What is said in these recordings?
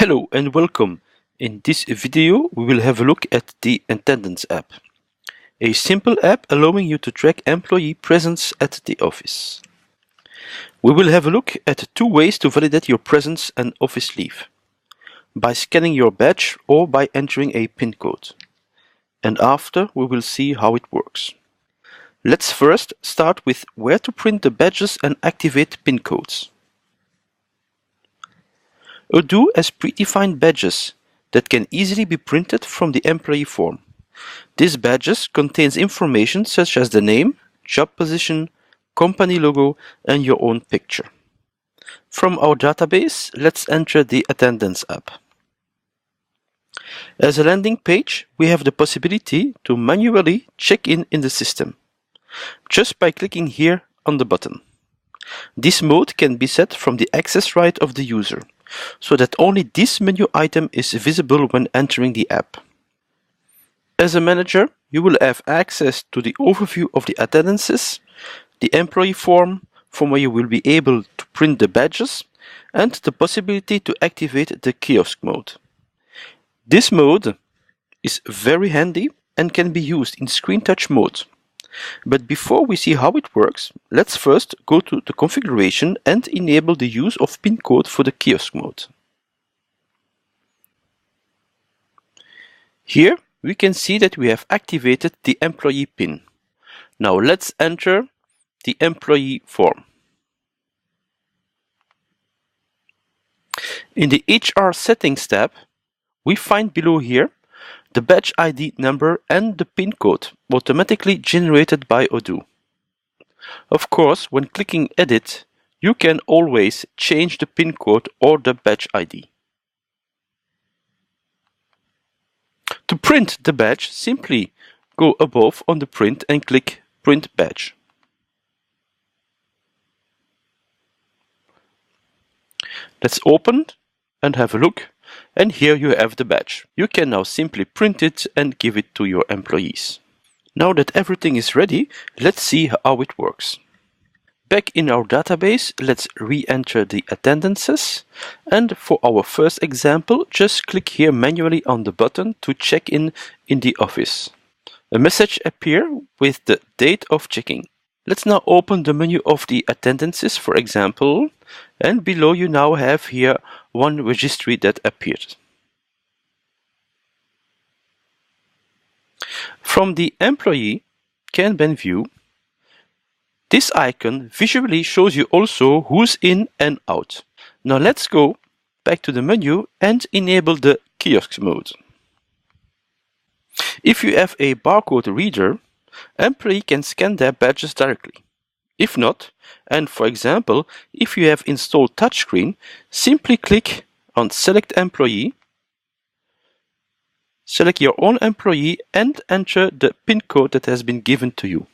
Hello and welcome. In this video we will have a look at the Attendance app, a simple app allowing you to track employee presence at the office. We will have a look at two ways to validate your presence and office leave: by scanning your badge or by entering a PIN code. And after we will see how it works. Let's first start with where to print the badges and activate PIN codes. Odoo has predefined badges that can easily be printed from the employee form. These badges contains information such as the name, job position, company logo, and your own picture. From our database, let's enter the Attendance app. As a landing page, we have the possibility to manually check in the system, just by clicking here on the button. This mode can be set from the access right of the user, so that only this menu item is visible when entering the app. As a manager, you will have access to the overview of the attendances, the employee form, from where you will be able to print the badges, and the possibility to activate the kiosk mode. This mode is very handy and can be used in screen touch mode. But before we see how it works, let's first go to the configuration and enable the use of PIN code for the kiosk mode. Here we can see that we have activated the employee PIN. Now let's enter the employee form. In the HR settings tab, we find below here the badge ID number and the PIN code automatically generated by Odoo. Of course, when clicking Edit, you can always change the PIN code or the badge ID. To print the badge, simply go above on the print and click Print Badge. Let's open and have a look. And here you have the badge. You can now simply print it and give it to your employees. Now that everything is ready, let's see how it works. Back in our database, let's re-enter the attendances. And for our first example, just click here manually on the button to check in the office. A message appears with the date of checking. Let's now open the menu of the attendances, for example, and below you now have here one registry that appeared. From the employee Kanban view, this icon visually shows you also who's in and out. Now let's go back to the menu and enable the kiosk mode. If you have a barcode reader, employee can scan their badges directly. If not, and for example, if you have installed touchscreen, simply click on Select Employee, select your own employee and enter the PIN code that has been given to you.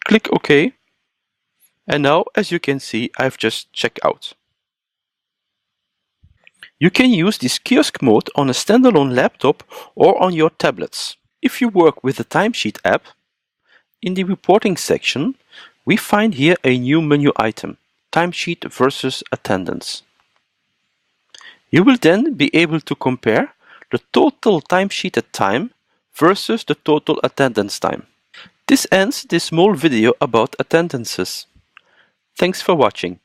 Click OK, and now as you can see, I've just checked out. You can use this kiosk mode on a standalone laptop or on your tablets. If you work with the Timesheet app, in the reporting section, we find here a new menu item, Timesheet versus Attendance. You will then be able to compare the total timesheeted time versus the total attendance time. This ends this small video about attendances. Thanks for watching.